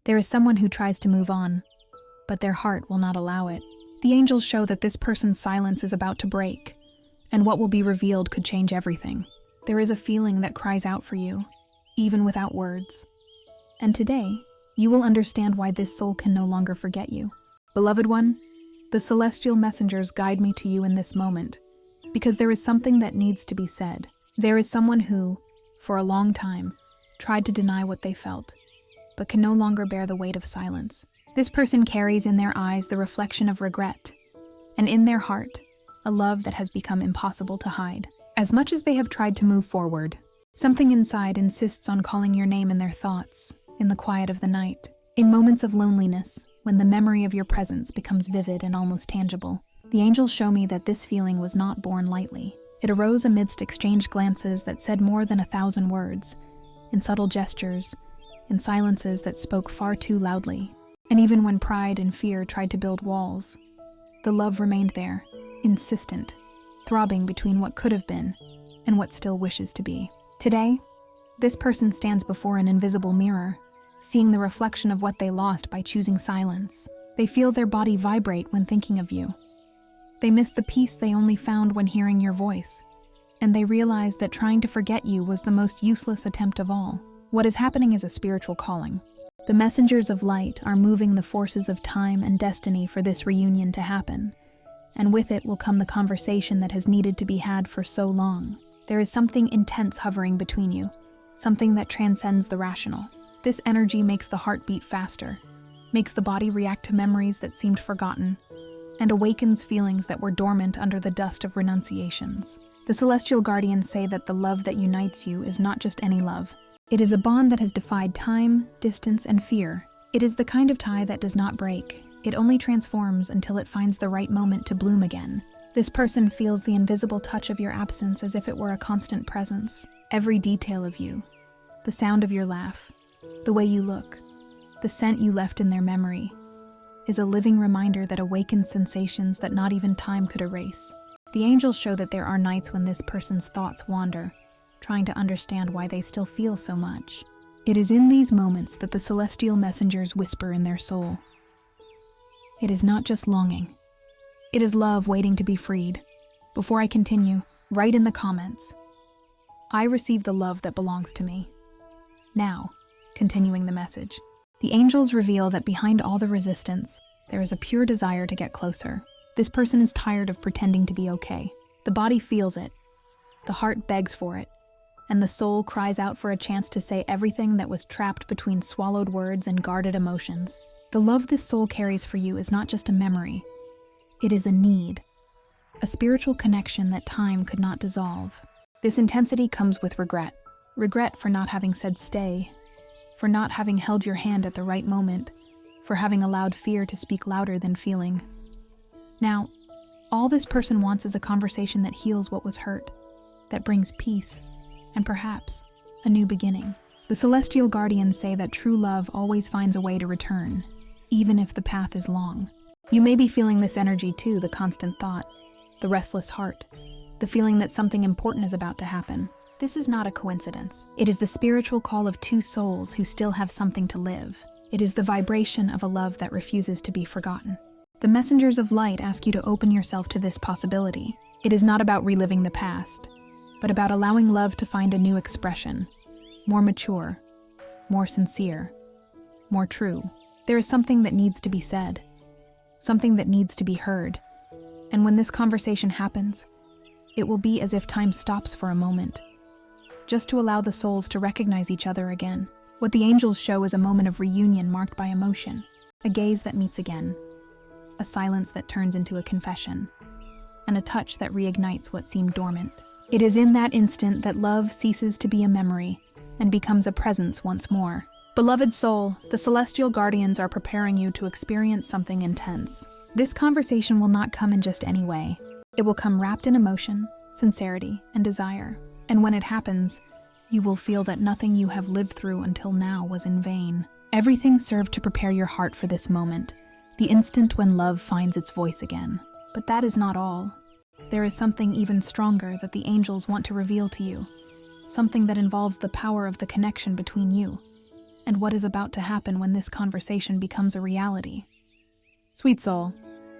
There is someone who tries to move on, but their heart will not allow it. The angels show that this person's silence is about to break, and what will be revealed could change everything. There is a feeling that cries out for you, even without words. And today, you will understand why this soul can no longer forget you. Beloved one, the celestial messengers guide me to you in this moment, because there is something that needs to be said. There is someone who, for a long time, tried to deny what they felt, but can no longer bear the weight of silence. This person carries in their eyes the reflection of regret, and in their heart, a love that has become impossible to hide. As much as they have tried to move forward, something inside insists on calling your name in their thoughts, in the quiet of the night, in moments of loneliness, when the memory of your presence becomes vivid and almost tangible. The angels show me that this feeling was not born lightly. It arose amidst exchanged glances that said more than 1,000 words, in subtle gestures, in silences that spoke far too loudly. And even when pride and fear tried to build walls, the love remained there, insistent, throbbing between what could have been and what still wishes to be. Today, this person stands before an invisible mirror, seeing the reflection of what they lost by choosing silence. They feel their body vibrate when thinking of you. They miss the peace they only found when hearing your voice, and they realize that trying to forget you was the most useless attempt of all. What is happening is a spiritual calling. The messengers of light are moving the forces of time and destiny for this reunion to happen, and with it will come the conversation that has needed to be had for so long. There is something intense hovering between you, something that transcends the rational. This energy makes the heart beat faster, makes the body react to memories that seemed forgotten, and awakens feelings that were dormant under the dust of renunciations. The celestial guardians say that the love that unites you is not just any love. It is a bond that has defied time, distance, and fear. It is the kind of tie that does not break. It only transforms until it finds the right moment to bloom again. This person feels the invisible touch of your absence as if it were a constant presence. Every detail of you, the sound of your laugh, the way you look, the scent you left in their memory, is a living reminder that awakens sensations that not even time could erase. The angels show that there are nights when this person's thoughts wander, trying to understand why they still feel so much. It is in these moments that the celestial messengers whisper in their soul. It is not just longing. It is love waiting to be freed. Before I continue, write in the comments, "I receive the love that belongs to me." Now, continuing the message, the angels reveal that behind all the resistance, there is a pure desire to get closer. This person is tired of pretending to be okay. The body feels it, the heart begs for it, and the soul cries out for a chance to say everything that was trapped between swallowed words and guarded emotions. The love this soul carries for you is not just a memory. It is a need, a spiritual connection that time could not dissolve. This intensity comes with regret. Regret for not having said stay, for not having held your hand at the right moment, for having allowed fear to speak louder than feeling. Now, all this person wants is a conversation that heals what was hurt, that brings peace, and perhaps a new beginning. The celestial guardians say that true love always finds a way to return, even if the path is long. You may be feeling this energy too, the constant thought, the restless heart, the feeling that something important is about to happen. This is not a coincidence. It is the spiritual call of two souls who still have something to live. It is the vibration of a love that refuses to be forgotten. The messengers of light ask you to open yourself to this possibility. It is not about reliving the past, but about allowing love to find a new expression, more mature, more sincere, more true. There is something that needs to be said, something that needs to be heard, and when this conversation happens, it will be as if time stops for a moment, just to allow the souls to recognize each other again. What the angels show is a moment of reunion marked by emotion, a gaze that meets again, a silence that turns into a confession, and a touch that reignites what seemed dormant. It is in that instant that love ceases to be a memory and becomes a presence once more. Beloved soul, the celestial guardians are preparing you to experience something intense. This conversation will not come in just any way. It will come wrapped in emotion, sincerity, and desire. And when it happens, you will feel that nothing you have lived through until now was in vain. Everything served to prepare your heart for this moment, the instant when love finds its voice again. But that is not all. There is something even stronger that the angels want to reveal to you, something that involves the power of the connection between you, and what is about to happen when this conversation becomes a reality. Sweet soul,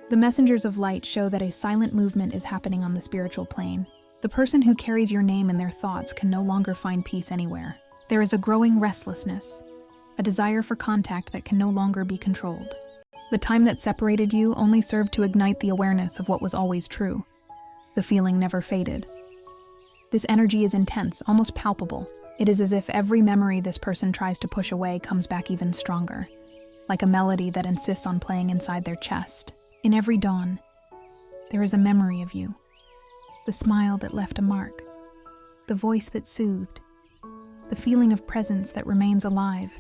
the messengers of light show that a silent movement is happening on the spiritual plane. The person who carries your name in their thoughts can no longer find peace anywhere. There is a growing restlessness, a desire for contact that can no longer be controlled. The time that separated you only served to ignite the awareness of what was always true. The feeling never faded. This energy is intense, almost palpable. It is as if every memory this person tries to push away comes back even stronger, like a melody that insists on playing inside their chest. In every dawn, there is a memory of you. The smile that left a mark, the voice that soothed, the feeling of presence that remains alive,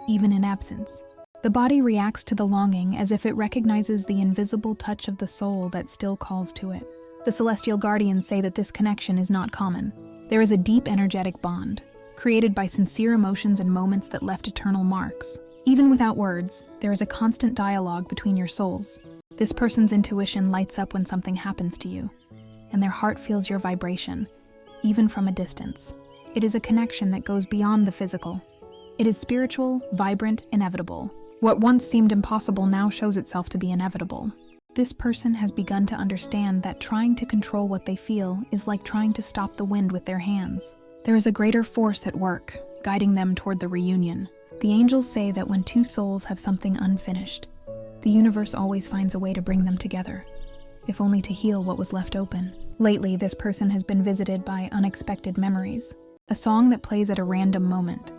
even in absence. The body reacts to the longing as if it recognizes the invisible touch of the soul that still calls to it. The celestial guardians say that this connection is not common. There is a deep energetic bond, created by sincere emotions and moments that left eternal marks. Even without words, there is a constant dialogue between your souls. This person's intuition lights up when something happens to you, and their heart feels your vibration, even from a distance. It is a connection that goes beyond the physical. It is spiritual, vibrant, inevitable. What once seemed impossible now shows itself to be inevitable. This person has begun to understand that trying to control what they feel is like trying to stop the wind with their hands. There is a greater force at work, guiding them toward the reunion. The angels say that when two souls have something unfinished, the universe always finds a way to bring them together, if only to heal what was left open. Lately, this person has been visited by unexpected memories. A song that plays at a random moment.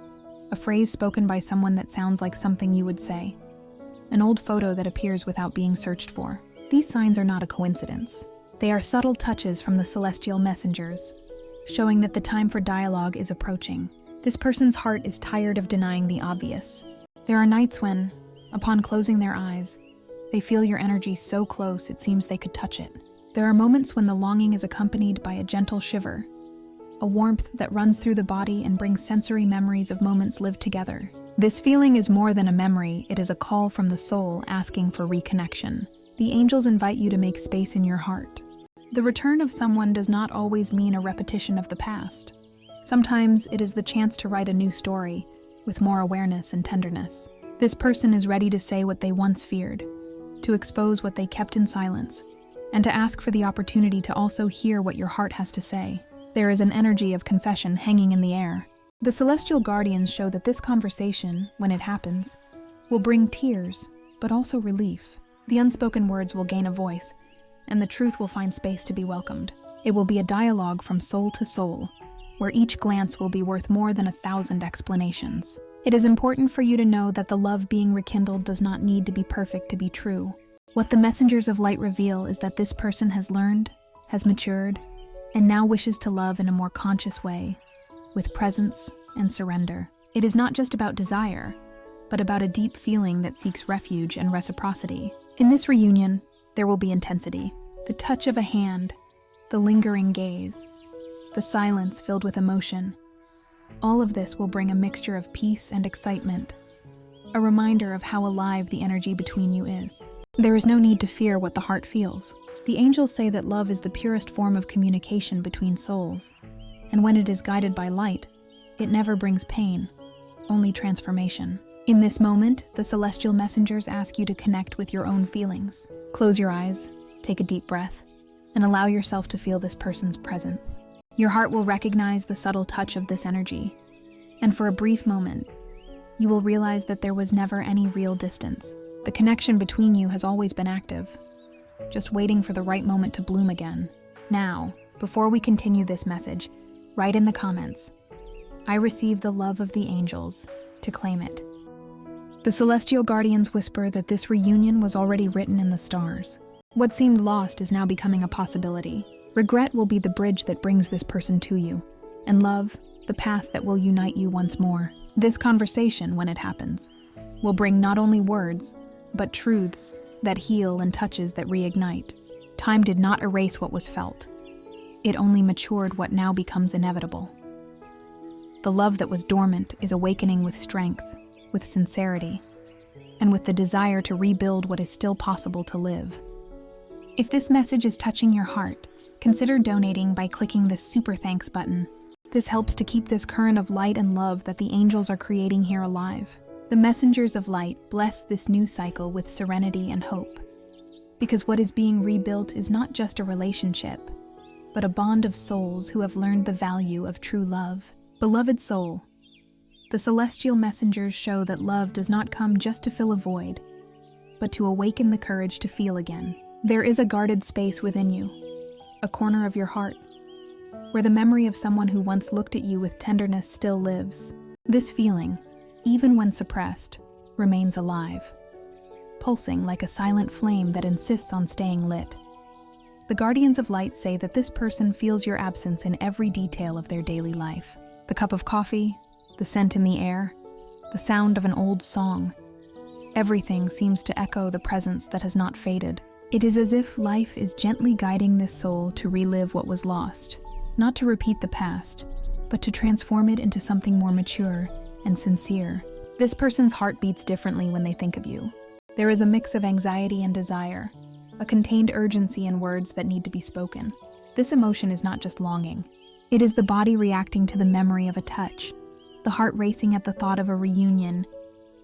A phrase spoken by someone that sounds like something you would say. An old photo that appears without being searched for. These signs are not a coincidence. They are subtle touches from the celestial messengers, showing that the time for dialogue is approaching. This person's heart is tired of denying the obvious. There are nights when, upon closing their eyes, they feel your energy so close it seems they could touch it. There are moments when the longing is accompanied by a gentle shiver, a warmth that runs through the body and brings sensory memories of moments lived together. This feeling is more than a memory, it is a call from the soul asking for reconnection. The angels invite you to make space in your heart. The return of someone does not always mean a repetition of the past. Sometimes it is the chance to write a new story, with more awareness and tenderness. This person is ready to say what they once feared, to expose what they kept in silence, and to ask for the opportunity to also hear what your heart has to say. There is an energy of confession hanging in the air. The celestial guardians show that this conversation, when it happens, will bring tears, but also relief. The unspoken words will gain a voice, and the truth will find space to be welcomed. It will be a dialogue from soul to soul, where each glance will be worth more than 1,000 explanations. It is important for you to know that the love being rekindled does not need to be perfect to be true. What the messengers of light reveal is that this person has learned, has matured, and now wishes to love in a more conscious way, with presence and surrender. It is not just about desire, but about a deep feeling that seeks refuge and reciprocity. In this reunion, there will be intensity, the touch of a hand, the lingering gaze, the silence filled with emotion. All of this will bring a mixture of peace and excitement, a reminder of how alive the energy between you is. There is no need to fear what the heart feels. The angels say that love is the purest form of communication between souls, and when it is guided by light, it never brings pain, only transformation. In this moment, the celestial messengers ask you to connect with your own feelings. Close your eyes, take a deep breath, and allow yourself to feel this person's presence. Your heart will recognize the subtle touch of this energy, and for a brief moment, you will realize that there was never any real distance. The connection between you has always been active, just waiting for the right moment to bloom again. Now, before we continue this message, write in the comments, "I receive the love of the angels," to claim it. The celestial guardians whisper that this reunion was already written in the stars. What seemed lost is now becoming a possibility. Regret will be the bridge that brings this person to you, and love, the path that will unite you once more. This conversation, when it happens, will bring not only words, but truths that heal and touches that reignite. Time did not erase what was felt. It only matured what now becomes inevitable. The love that was dormant is awakening with strength, with sincerity, and with the desire to rebuild what is still possible to live. If this message is touching your heart, consider donating by clicking the Super Thanks button. This helps to keep this current of light and love that the angels are creating here alive. The messengers of light bless this new cycle with serenity and hope. Because what is being rebuilt is not just a relationship, but a bond of souls who have learned the value of true love. Beloved soul, the celestial messengers show that love does not come just to fill a void, but to awaken the courage to feel again. There is a guarded space within you, a corner of your heart, where the memory of someone who once looked at you with tenderness still lives. This feeling, even when suppressed, remains alive, pulsing like a silent flame that insists on staying lit. The guardians of light say that this person feels your absence in every detail of their daily life. The cup of coffee, the scent in the air, the sound of an old song. Everything seems to echo the presence that has not faded. It is as if life is gently guiding this soul to relive what was lost, not to repeat the past, but to transform it into something more mature and sincere. This person's heart beats differently when they think of you. There is a mix of anxiety and desire, a contained urgency in words that need to be spoken. This emotion is not just longing. It is the body reacting to the memory of a touch, the heart racing at the thought of a reunion,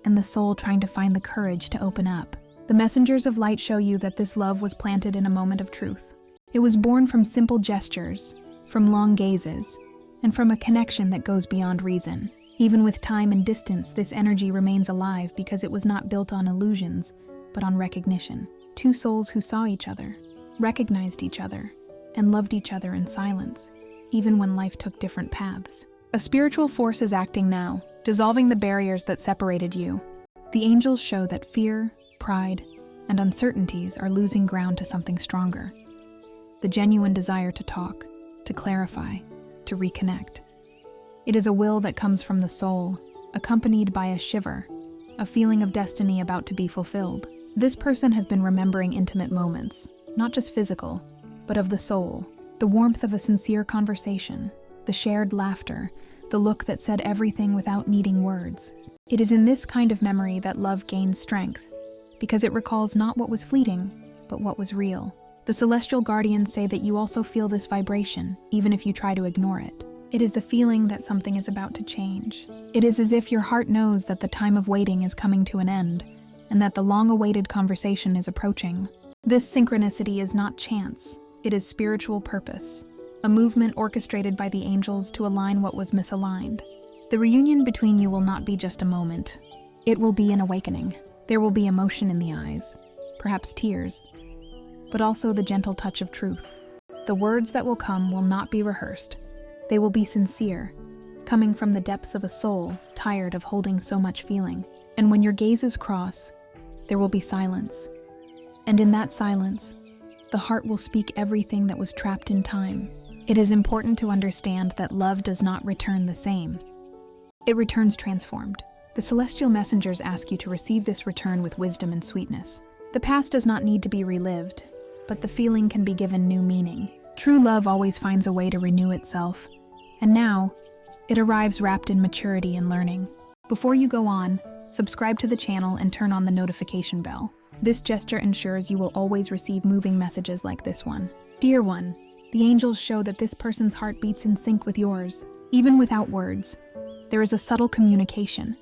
and the soul trying to find the courage to open up. The messengers of light show you that this love was planted in a moment of truth. It was born from simple gestures, from long gazes, and from a connection that goes beyond reason. Even with time and distance, this energy remains alive because it was not built on illusions, but on recognition. Two souls who saw each other, recognized each other, and loved each other in silence, even when life took different paths. A spiritual force is acting now, dissolving the barriers that separated you. The angels show that fear, pride, and uncertainties are losing ground to something stronger. The genuine desire to talk, to clarify, to reconnect. It is a will that comes from the soul, accompanied by a shiver, a feeling of destiny about to be fulfilled. This person has been remembering intimate moments, not just physical, but of the soul. The warmth of a sincere conversation, the shared laughter, the look that said everything without needing words. It is in this kind of memory that love gains strength, because it recalls not what was fleeting, but what was real. The celestial guardians say that you also feel this vibration, even if you try to ignore it. It is the feeling that something is about to change. It is as if your heart knows that the time of waiting is coming to an end, and that the long-awaited conversation is approaching. This synchronicity is not chance, it is spiritual purpose, a movement orchestrated by the angels to align what was misaligned. The reunion between you will not be just a moment. It will be an awakening. There will be emotion in the eyes, perhaps tears, but also the gentle touch of truth. The words that will come will not be rehearsed. They will be sincere, coming from the depths of a soul tired of holding so much feeling. And when your gazes cross, there will be silence. And in that silence, the heart will speak everything that was trapped in time. It is important to understand that love does not return the same. It returns transformed. The celestial messengers ask you to receive this return with wisdom and sweetness. The past does not need to be relived, but the feeling can be given new meaning. True love always finds a way to renew itself, and now, it arrives wrapped in maturity and learning. Before you go on, subscribe to the channel and turn on the notification bell. This gesture ensures you will always receive moving messages like this one. Dear one, the angels show that this person's heart beats in sync with yours. Even without words, there is a subtle communication,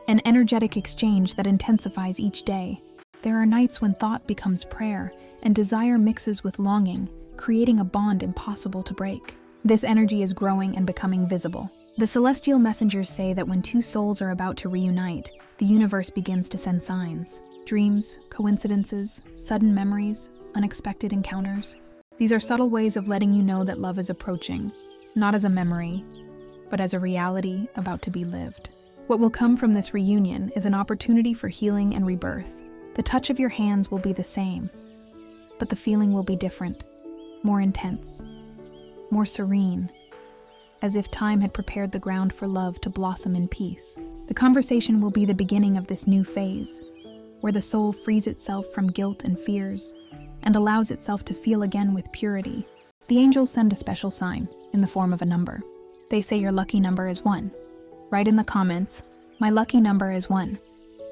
an energetic exchange that intensifies each day. There are nights when thought becomes prayer and desire mixes with longing, creating a bond impossible to break. This energy is growing and becoming visible. The celestial messengers say that when two souls are about to reunite, the universe begins to send signs. Dreams, coincidences, sudden memories, unexpected encounters. These are subtle ways of letting you know that love is approaching, not as a memory, but as a reality about to be lived. What will come from this reunion is an opportunity for healing and rebirth. The touch of your hands will be the same, but the feeling will be different, more intense, more serene, as if time had prepared the ground for love to blossom in peace. The conversation will be the beginning of this new phase, where the soul frees itself from guilt and fears and allows itself to feel again with purity. The angels send a special sign in the form of a number. They say your lucky number is 1. Write in the comments, "My lucky number is 1.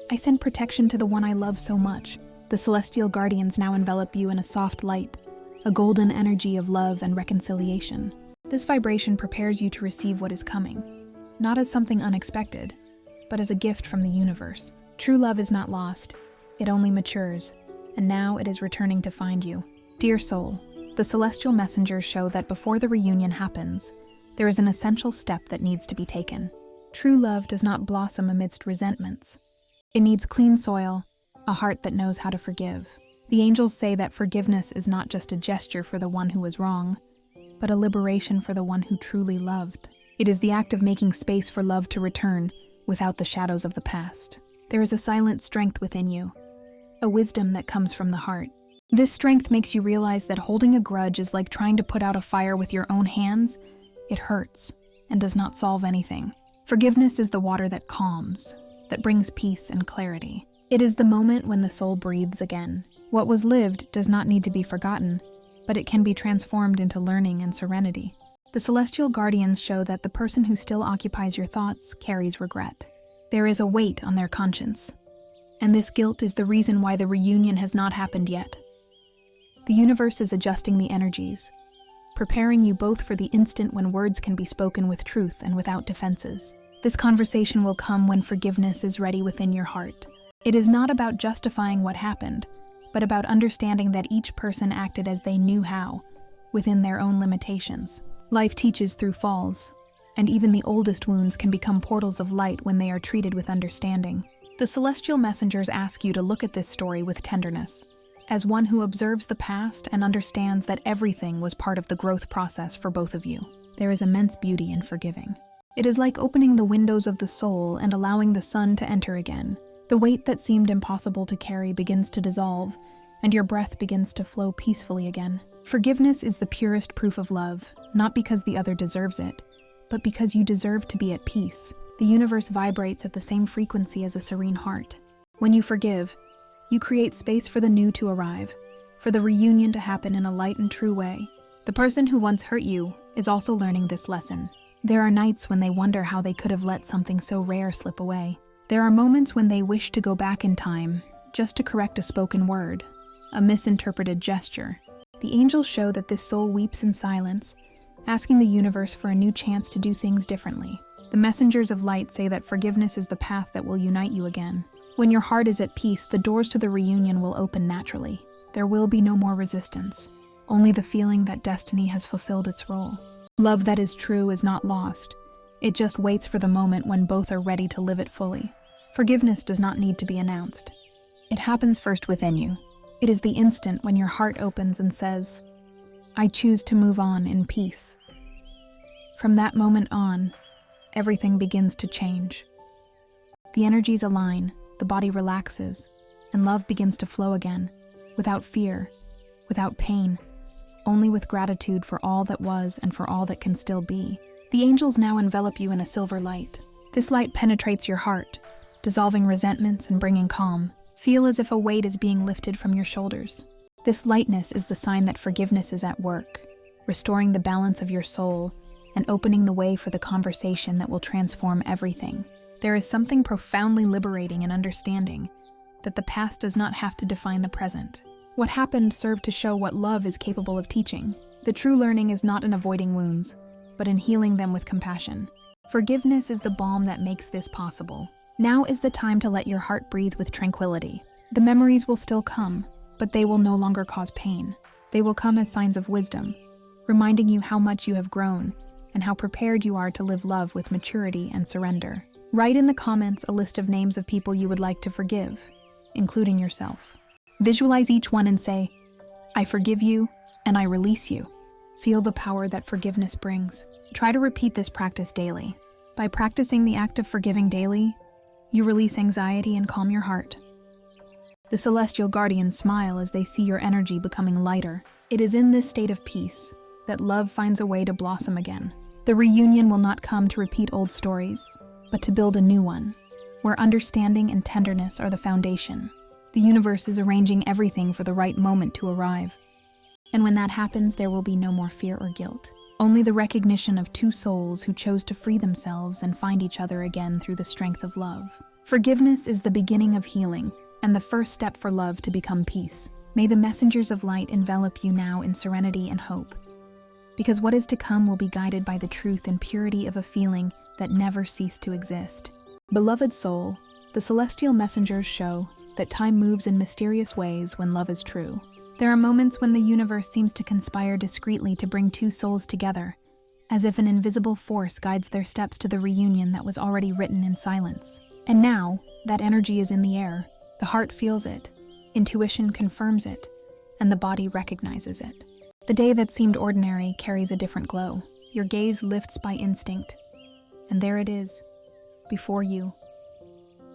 I send protection to the one I love so much." The celestial guardians now envelop you in a soft light, a golden energy of love and reconciliation. This vibration prepares you to receive what is coming, not as something unexpected, but as a gift from the universe. True love is not lost, it only matures, and now it is returning to find you. Dear soul, the celestial messengers show that before the reunion happens, there is an essential step that needs to be taken. True love does not blossom amidst resentments. It needs clean soil, a heart that knows how to forgive. The angels say that forgiveness is not just a gesture for the one who was wrong, but a liberation for the one who truly loved. It is the act of making space for love to return without the shadows of the past. There is a silent strength within you, a wisdom that comes from the heart. This strength makes you realize that holding a grudge is like trying to put out a fire with your own hands. It hurts and does not solve anything. Forgiveness is the water that calms, that brings peace and clarity. It is the moment when the soul breathes again. What was lived does not need to be forgotten, but it can be transformed into learning and serenity. The celestial guardians show that the person who still occupies your thoughts carries regret. There is a weight on their conscience, and this guilt is the reason why the reunion has not happened yet. The universe is adjusting the energies, preparing you both for the instant when words can be spoken with truth and without defenses. This conversation will come when forgiveness is ready within your heart. It is not about justifying what happened, but about understanding that each person acted as they knew how, within their own limitations. Life teaches through falls, and even the oldest wounds can become portals of light when they are treated with understanding. The celestial messengers ask you to look at this story with tenderness, as one who observes the past and understands that everything was part of the growth process for both of you. There is immense beauty in forgiving. It is like opening the windows of the soul and allowing the sun to enter again. The weight that seemed impossible to carry begins to dissolve, and your breath begins to flow peacefully again. Forgiveness is the purest proof of love, not because the other deserves it, but because you deserve to be at peace. The universe vibrates at the same frequency as a serene heart. When you forgive, you create space for the new to arrive, for the reunion to happen in a light and true way. The person who once hurt you is also learning this lesson. There are nights when they wonder how they could have let something so rare slip away. There are moments when they wish to go back in time, just to correct a spoken word, a misinterpreted gesture. The angels show that this soul weeps in silence, asking the universe for a new chance to do things differently. The messengers of light say that forgiveness is the path that will unite you again. When your heart is at peace, the doors to the reunion will open naturally. There will be no more resistance, only the feeling that destiny has fulfilled its role. Love that is true is not lost. It just waits for the moment when both are ready to live it fully. Forgiveness does not need to be announced. It happens first within you. It is the instant when your heart opens and says, "I choose to move on in peace." From that moment on, everything begins to change. The energies align, the body relaxes, and love begins to flow again, without fear, without pain, only with gratitude for all that was and for all that can still be. The angels now envelop you in a silver light. This light penetrates your heart, dissolving resentments and bringing calm. Feel as if a weight is being lifted from your shoulders. This lightness is the sign that forgiveness is at work, restoring the balance of your soul and opening the way for the conversation that will transform everything. There is something profoundly liberating in understanding that the past does not have to define the present. What happened served to show what love is capable of teaching. The true learning is not in avoiding wounds, but in healing them with compassion. Forgiveness is the balm that makes this possible. Now is the time to let your heart breathe with tranquility. The memories will still come, but they will no longer cause pain. They will come as signs of wisdom, reminding you how much you have grown and how prepared you are to live love with maturity and surrender. Write in the comments a list of names of people you would like to forgive, including yourself. Visualize each one and say, "I forgive you and I release you." Feel the power that forgiveness brings. Try to repeat this practice daily. By practicing the act of forgiving daily, you release anxiety and calm your heart. The celestial guardians smile as they see your energy becoming lighter. It is in this state of peace that love finds a way to blossom again. The reunion will not come to repeat old stories, but to build a new one, where understanding and tenderness are the foundation. The universe is arranging everything for the right moment to arrive. And when that happens, there will be no more fear or guilt. Only the recognition of two souls who chose to free themselves and find each other again through the strength of love. Forgiveness is the beginning of healing, and the first step for love to become peace. May the messengers of light envelop you now in serenity and hope. because what is to come will be guided by the truth and purity of a feeling that never ceased to exist. Beloved soul, the celestial messengers show that time moves in mysterious ways when love is true. There are moments when the universe seems to conspire discreetly to bring two souls together, as if an invisible force guides their steps to the reunion that was already written in silence. And now, that energy is in the air. The heart feels it, intuition confirms it, and the body recognizes it. The day that seemed ordinary carries a different glow. Your gaze lifts by instinct, and there it is, before you.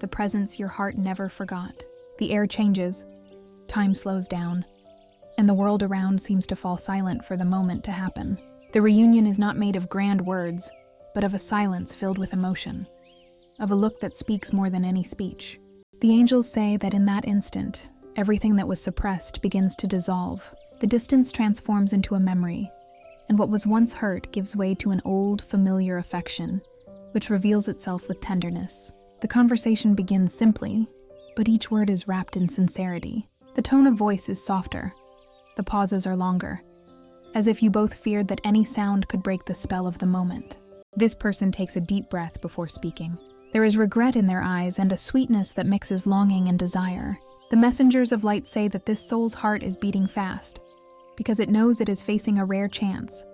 The presence your heart never forgot. The air changes, time slows down, and the world around seems to fall silent for the moment to happen. The reunion is not made of grand words, but of a silence filled with emotion, of a look that speaks more than any speech. The angels say that in that instant, everything that was suppressed begins to dissolve. The distance transforms into a memory, and what was once hurt gives way to an old, familiar affection, which reveals itself with tenderness. The conversation begins simply, but each word is wrapped in sincerity. The tone of voice is softer. The pauses are longer, as if you both feared that any sound could break the spell of the moment. This person takes a deep breath before speaking. There is regret in their eyes and a sweetness that mixes longing and desire. The messengers of light say that this soul's heart is beating fast, because it knows it is facing a rare chance,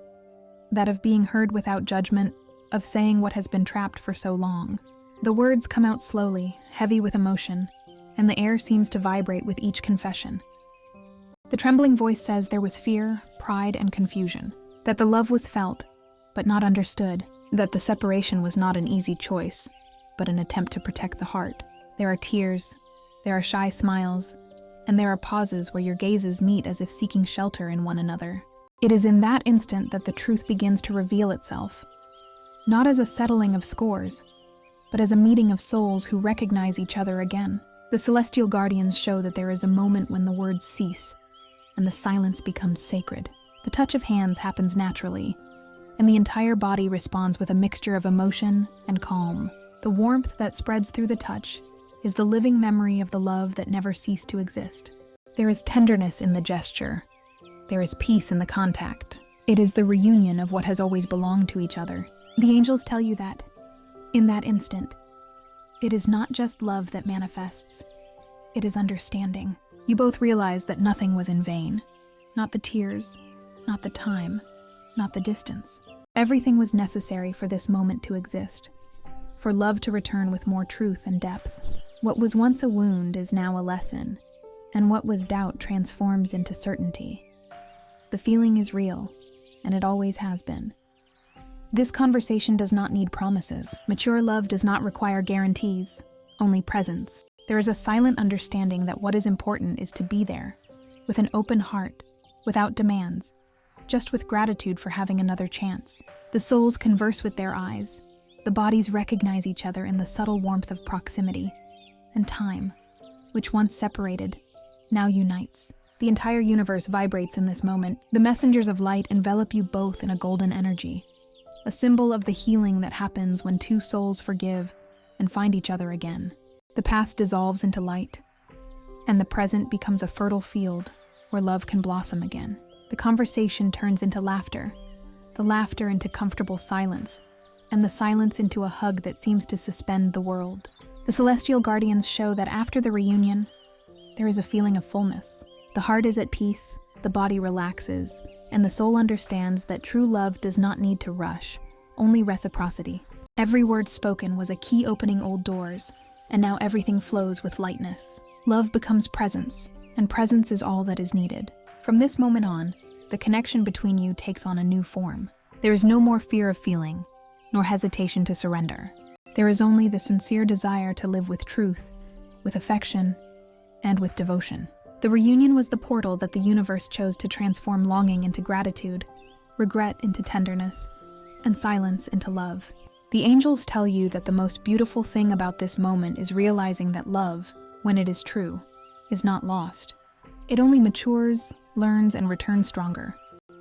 that of being heard without judgment, of saying what has been trapped for so long. The words come out slowly, heavy with emotion, and the air seems to vibrate with each confession. The trembling voice says there was fear, pride, and confusion, that the love was felt, but not understood, that the separation was not an easy choice, but an attempt to protect the heart. There are tears, there are shy smiles, and there are pauses where your gazes meet as if seeking shelter in one another. It is in that instant that the truth begins to reveal itself, not as a settling of scores, but as a meeting of souls who recognize each other again. The celestial guardians show that there is a moment when the words cease, and the silence becomes sacred. The touch of hands happens naturally, and the entire body responds with a mixture of emotion and calm. The warmth that spreads through the touch is the living memory of the love that never ceased to exist. There is tenderness in the gesture. There is peace in the contact. It is the reunion of what has always belonged to each other. The angels tell you that, in that instant, it is not just love that manifests, it is understanding. You both realize that nothing was in vain. Not the tears, not the time, not the distance. Everything was necessary for this moment to exist, for love to return with more truth and depth. What was once a wound is now a lesson, and what was doubt transforms into certainty. The feeling is real, and it always has been. This conversation does not need promises. Mature love does not require guarantees, only presence. There is a silent understanding that what is important is to be there, with an open heart, without demands, just with gratitude for having another chance. The souls converse with their eyes. The bodies recognize each other in the subtle warmth of proximity. And time, which once separated, now unites. The entire universe vibrates in this moment. The messengers of light envelop you both in a golden energy, a symbol of the healing that happens when two souls forgive and find each other again. The past dissolves into light, and the present becomes a fertile field where love can blossom again. The conversation turns into laughter, the laughter into comfortable silence, and the silence into a hug that seems to suspend the world. The celestial guardians show that after the reunion, there is a feeling of fullness. The heart is at peace, the body relaxes, and the soul understands that true love does not need to rush, only reciprocity. Every word spoken was a key opening old doors, and now everything flows with lightness. Love becomes presence, and presence is all that is needed. From this moment on, the connection between you takes on a new form. There is no more fear of feeling, nor hesitation to surrender. There is only the sincere desire to live with truth, with affection, and with devotion. The reunion was the portal that the universe chose to transform longing into gratitude, regret into tenderness, and silence into love. The angels tell you that the most beautiful thing about this moment is realizing that love, when it is true, is not lost. It only matures, learns, and returns stronger.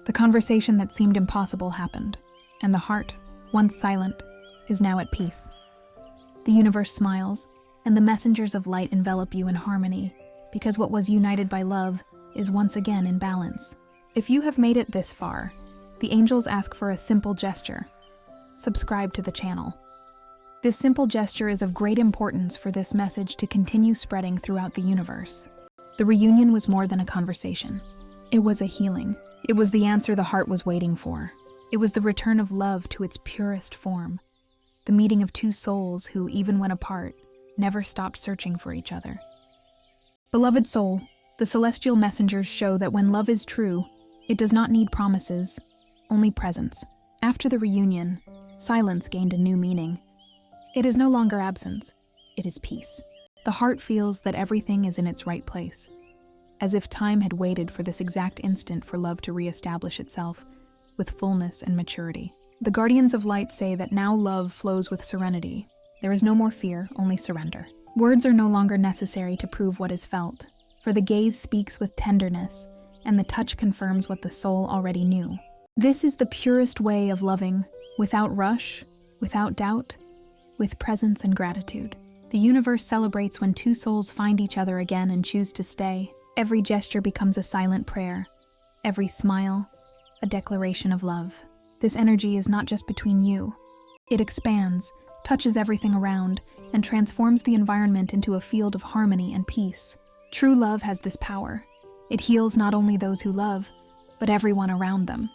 The conversation that seemed impossible happened, and the heart, once silent, is now at peace. The universe smiles, and the messengers of light envelop you in harmony, because what was united by love is once again in balance. If you have made it this far, the angels ask for a simple gesture: subscribe to the channel. This simple gesture is of great importance for this message to continue spreading throughout the universe. The reunion was more than a conversation. It was a healing. It was the answer the heart was waiting for. It was the return of love to its purest form. The meeting of two souls who, even when apart, never stopped searching for each other. Beloved soul, the celestial messengers show that when love is true, it does not need promises, only presence. After the reunion, silence gained a new meaning. It is no longer absence, it is peace. The heart feels that everything is in its right place, as if time had waited for this exact instant for love to reestablish itself with fullness and maturity. The guardians of light say that now love flows with serenity. There is no more fear, only surrender. Words are no longer necessary to prove what is felt, for the gaze speaks with tenderness, and the touch confirms what the soul already knew. This is the purest way of loving, without rush, without doubt, with presence and gratitude. The universe celebrates when two souls find each other again and choose to stay. Every gesture becomes a silent prayer, every smile, a declaration of love. This energy is not just between you. It expands, touches everything around, and transforms the environment into a field of harmony and peace. True love has this power. It heals not only those who love, but everyone around them.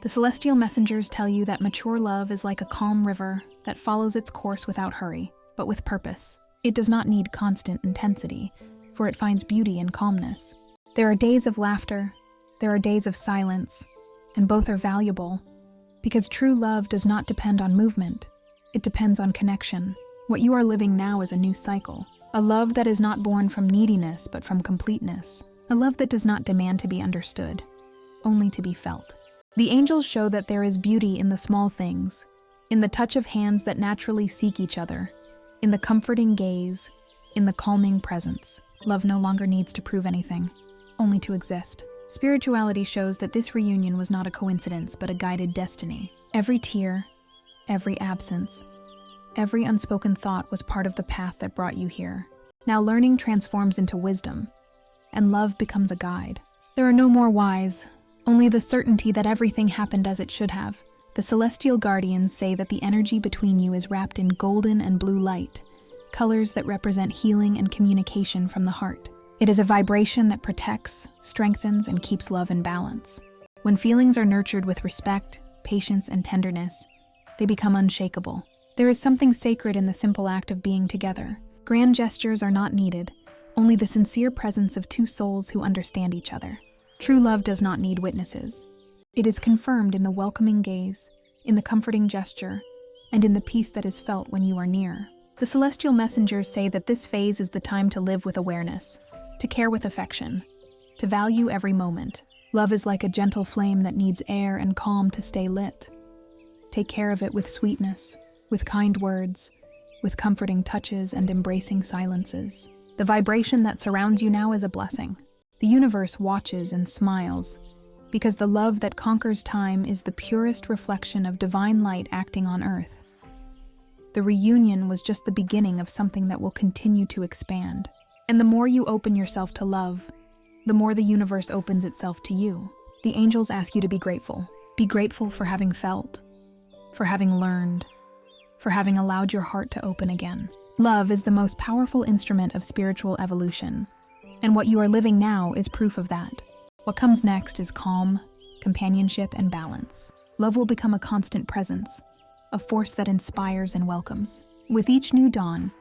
The celestial messengers tell you that mature love is like a calm river that follows its course without hurry, but with purpose. It does not need constant intensity, for it finds beauty in calmness. There are days of laughter, there are days of silence, and both are valuable, because true love does not depend on movement, it depends on connection. What you are living now is a new cycle, a love that is not born from neediness but from completeness, a love that does not demand to be understood, only to be felt. The angels show that there is beauty in the small things, in the touch of hands that naturally seek each other, in the comforting gaze, in the calming presence. Love no longer needs to prove anything, only to exist. Spirituality shows that this reunion was not a coincidence, but a guided destiny. Every tear, every absence, every unspoken thought was part of the path that brought you here. Now learning transforms into wisdom, and love becomes a guide. There are no more whys, only the certainty that everything happened as it should have. The celestial guardians say that the energy between you is wrapped in golden and blue light, colors that represent healing and communication from the heart. It is a vibration that protects, strengthens, and keeps love in balance. When feelings are nurtured with respect, patience, and tenderness, they become unshakable. There is something sacred in the simple act of being together. Grand gestures are not needed, only the sincere presence of two souls who understand each other. True love does not need witnesses. It is confirmed in the welcoming gaze, in the comforting gesture, and in the peace that is felt when you are near. The celestial messengers say that this phase is the time to live with awareness, to care with affection, to value every moment. Love is like a gentle flame that needs air and calm to stay lit. Take care of it with sweetness, with kind words, with comforting touches and embracing silences. The vibration that surrounds you now is a blessing. The universe watches and smiles, because the love that conquers time is the purest reflection of divine light acting on earth. The reunion was just the beginning of something that will continue to expand. And the more you open yourself to love, the more the universe opens itself to you. The angels ask you to be grateful. Be grateful for having felt, for having learned, for having allowed your heart to open again. Love is the most powerful instrument of spiritual evolution, and what you are living now is proof of that. What comes next is calm, companionship, and balance. Love will become a constant presence, a force that inspires and welcomes. With each new dawn,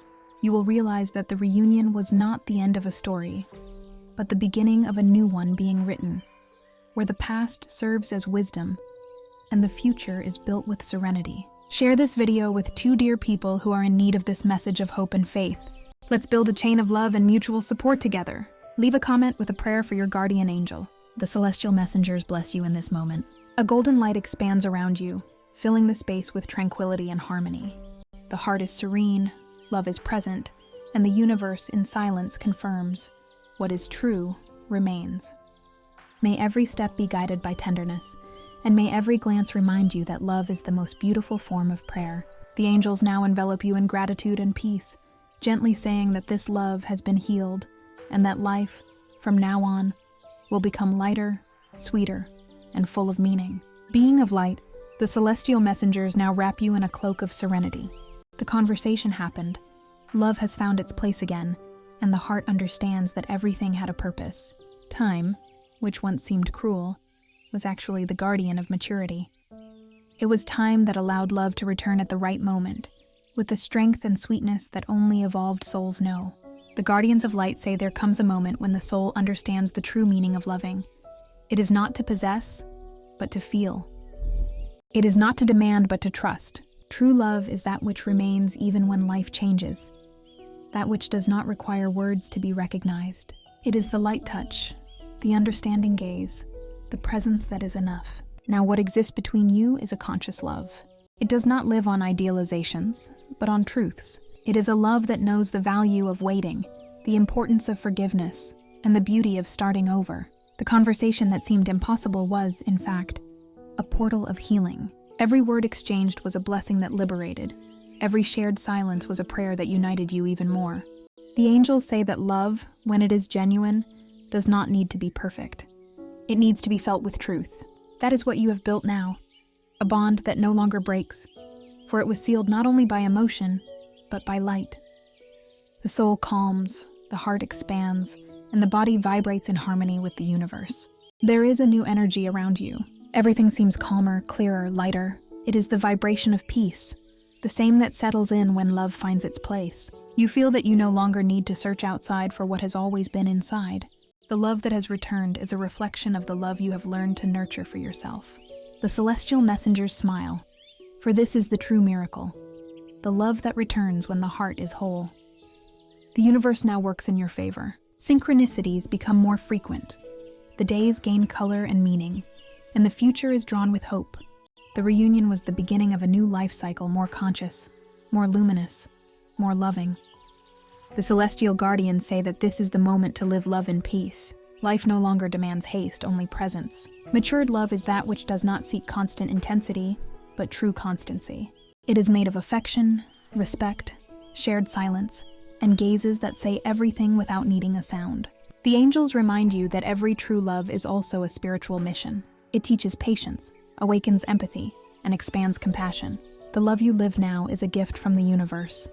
you will realize that the reunion was not the end of a story, but the beginning of a new one being written, where the past serves as wisdom and the future is built with serenity. Share this video with two dear people who are in need of this message of hope and faith. Let's build a chain of love and mutual support together. Leave a comment with a prayer for your guardian angel. The celestial messengers bless you in this moment. A golden light expands around you, filling the space with tranquility and harmony. The heart is serene, love is present, and the universe in silence confirms what is true remains. May every step be guided by tenderness, and may every glance remind you that love is the most beautiful form of prayer. The angels now envelop you in gratitude and peace, gently saying that this love has been healed, and that life, from now on, will become lighter, sweeter, and full of meaning. Being of light, the celestial messengers now wrap you in a cloak of serenity. The conversation happened. Love has found its place again, and the heart understands that everything had a purpose. Time, which once seemed cruel, was actually the guardian of maturity. It was time that allowed love to return at the right moment, with the strength and sweetness that only evolved souls know. The guardians of light say there comes a moment when the soul understands the true meaning of loving. It is not to possess, but to feel. It is not to demand, but to trust. True love is that which remains even when life changes, that which does not require words to be recognized. It is the light touch, the understanding gaze, the presence that is enough. Now what exists between you is a conscious love. It does not live on idealizations, but on truths. It is a love that knows the value of waiting, the importance of forgiveness, and the beauty of starting over. The conversation that seemed impossible was, in fact, a portal of healing. Every word exchanged was a blessing that liberated. Every shared silence was a prayer that united you even more. The angels say that love, when it is genuine, does not need to be perfect. It needs to be felt with truth. That is what you have built now, a bond that no longer breaks, for it was sealed not only by emotion, but by light. The soul calms, the heart expands, and the body vibrates in harmony with the universe. There is a new energy around you. Everything seems calmer, clearer, lighter. It is the vibration of peace, the same that settles in when love finds its place. You feel that you no longer need to search outside for what has always been inside. The love that has returned is a reflection of the love you have learned to nurture for yourself. The celestial messengers smile, for this is the true miracle, the love that returns when the heart is whole. The universe now works in your favor. Synchronicities become more frequent. The days gain color and meaning, and the future is drawn with hope. The reunion was the beginning of a new life cycle, more conscious, more luminous, more loving. The celestial guardians say that this is the moment to live love in peace. Life no longer demands haste, only presence. Matured love is that which does not seek constant intensity, but true constancy. It is made of affection, respect, shared silence, and gazes that say everything without needing a sound. The angels remind you that every true love is also a spiritual mission. It teaches patience, awakens empathy, and expands compassion. The love you live now is a gift from the universe,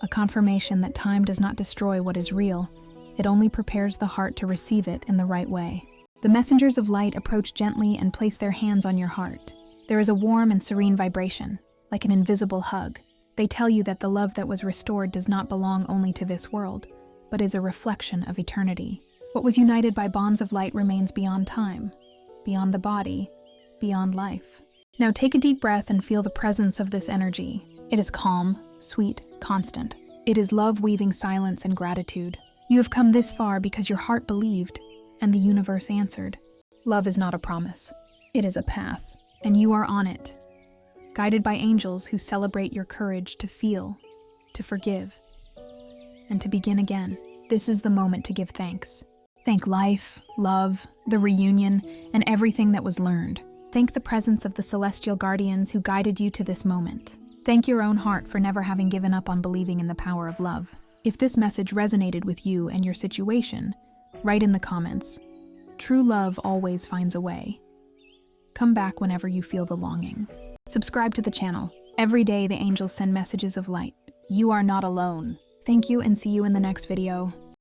a confirmation that time does not destroy what is real, it only prepares the heart to receive it in the right way. The messengers of light approach gently and place their hands on your heart. There is a warm and serene vibration, like an invisible hug. They tell you that the love that was restored does not belong only to this world, but is a reflection of eternity. What was united by bonds of light remains beyond time, beyond the body, beyond life. Now take a deep breath and feel the presence of this energy. It is calm, sweet, constant. It is love weaving silence and gratitude. You have come this far because your heart believed, and the universe answered. Love is not a promise. It is a path, and you are on it, guided by angels who celebrate your courage to feel, to forgive, and to begin again. This is the moment to give thanks. Thank life, love, the reunion, and everything that was learned. Thank the presence of the celestial guardians who guided you to this moment. Thank your own heart for never having given up on believing in the power of love. If this message resonated with you and your situation, write in the comments. True love always finds a way. Come back whenever you feel the longing. Subscribe to the channel. Every day the angels send messages of light. You are not alone. Thank you and see you in the next video.